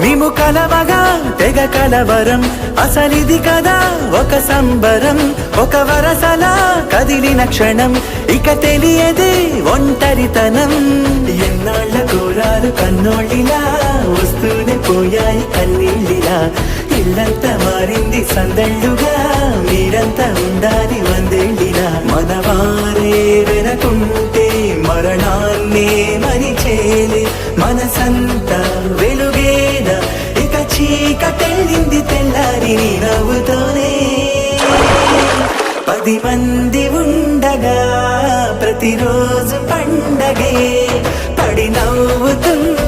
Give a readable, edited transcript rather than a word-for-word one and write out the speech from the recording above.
మేము కలవగా తెగ కలవరం, అసలిది కదా ఒక సంబరం. ఒక వరసలా కదిలిన క్షణం, ఇక తెలియదే ఒంటరితనం. ఎన్నాళ్ళ కోరాలు కన్నోళ్ళిలా, వస్తూనే పోయాయి కన్నీళ్ళిలా. ఇల్లంతా మారింది సందళ్ళుగా, మీరంతా ఉండాలి వందేళ్ళిలా. మనవారే వెనకుంటే మరణాన్నే మరిచేలే, మనసంతా వెలుగేన ఇక చీకటెళ్ళింది తెల్లారి నీ నవ్వుతోనే. 10 మంది ఉండగా ప్రతిరోజు పండగే, పడి నవ్వుతుంది